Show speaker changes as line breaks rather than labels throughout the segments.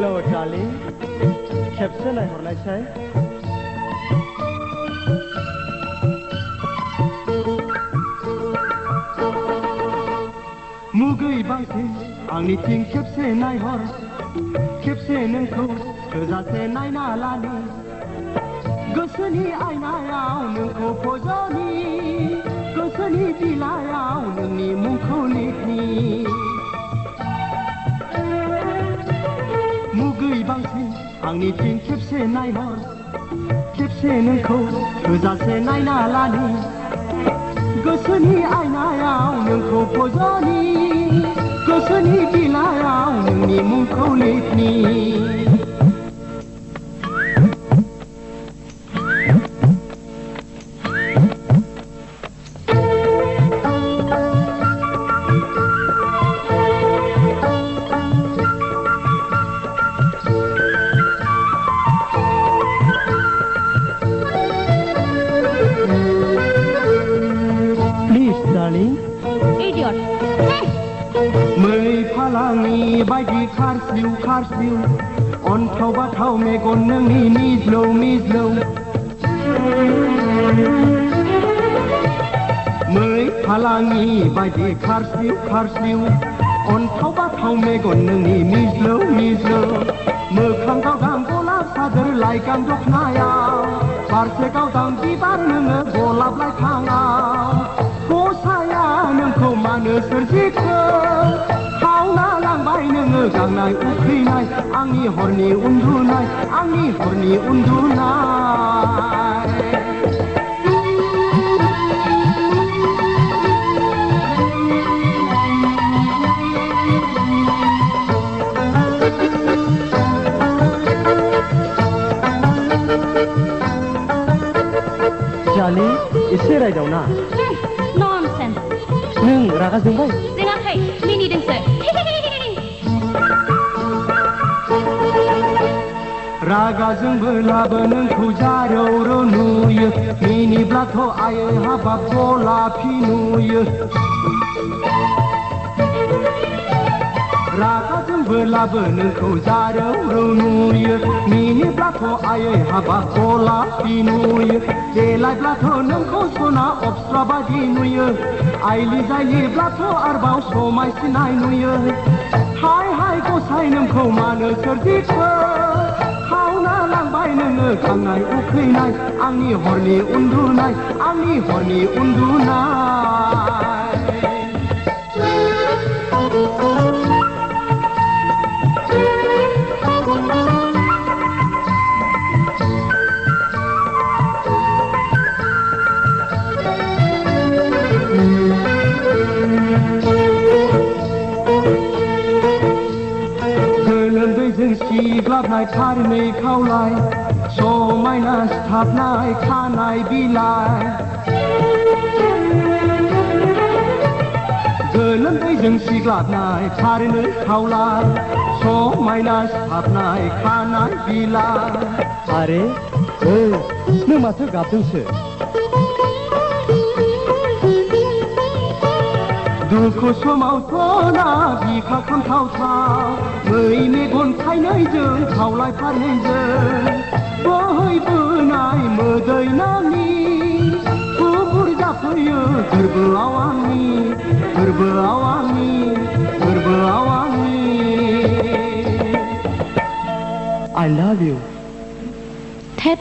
hello darling खेबसे नायहरनायसाय मुगै बांसिन आंनिथिं खेबसे नायहर खेबसे नोंखौ थोजासे नायना लानि गोसोनि आयनायाव नोंखौ फज'नि गोसोनि बिलायाव नोंनि मुंखौ लिरनि मुगै बांसिन आंनिथिं खेबसे नायहर खेबसे नोंखौ थोजासे नायना लानि गोसोनि आयनायाव नोंखौ फज'नि गोसोनि बिलायाव नोंनि मुंखौ लिरनि मै फालांनि बायदि खारस्लिउ खारस्लिउ अन्थाव बाथाव मेगन नोंनि मिज्लौ मिज्लौ मै फालांनि बायदि खारस्लिउ खारस्लिउ अन्थाव बाथाव मेगन नोंनि मिज्लौ मिज्लौ मोखां गावदां गलाब सादोर लाइगां दखनायाव बारसे गावदां बिबार नोङो गलाब लाइफाङाव गसाया नोंखौ मानो सोरजिखो खावना लांबाय नोङो गांनाय उखैनाय आंनि हरनि उन्दुनाय आंनि हरनि उन्दुनाय जालि एसे रायदावना
ननसेन्स
नों रागा जोंबाय
जोङाखै मिनिदोंसो
रागा जोंबोलाबो नोंखौ जारौ नुयो मिनिब्लाथ' आयै हाबाब गलाफि नुयो रागा जोंबोलाबो नोंखौ जारौ नुयो मिनिब्लाथ' आयै हाबाब गलाफि नुयो देलायब्लाथ' नोंखौ सना अप्सरा बादि नुयो आइलि जायोब्लाथ' आरोबाव समायसिनाय नुयो हाय हाय गसाय नोंखौ मानो सोरजिखो खावना लांबाय नोङो गांनाय उखैनाय आंनि हरनि उन्दुनाय आंनि हरनि उन्दुनाय गोलोमदैजों सिग्लाबनाय फारनै खावलाय समायना सिथाबनाय खानाय बिलाइ गोलोमदैजों सिग्लाबनाय फारनै खावलाय समायना सिथाबनाय खानाय बिलाइ आरे नों माथो गाबदोंसो दुखु समावथ' ना बिखा खामथावथाव मै मेगन थाइनैजों खावलाय फारनैजों बोहैबोनाय मोदै नामनि थुबुर जाफैयो गोरबोआव आंनि गोरबोआव आंनि गोरबोआव आंनि I love you
थेप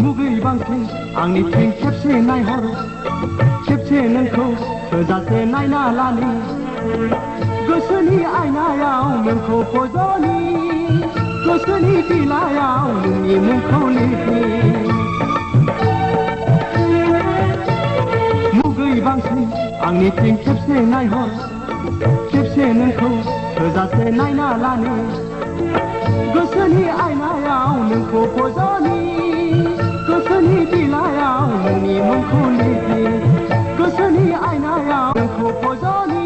मुगै बांसिन आंनिथिं खेबसे नायहर खेबसे नोंखौ थोजासे नायना लानि गोसोनि आयनायाव नोंखौ फज'नि गोसोनि बिलायाव नोंनि मुंखौ लिरनि मुगै बांसिन आंनिथिं खेबसे नायहर खेबसे नोंखौ थोजासे नायना लानि गोसोनि आयनायाव नोंखौ फज'नि गोसोनि बिलायाव नोंनि मुंखौ लिरनि गोसोनि आयनायाव नोंखौ फज'नि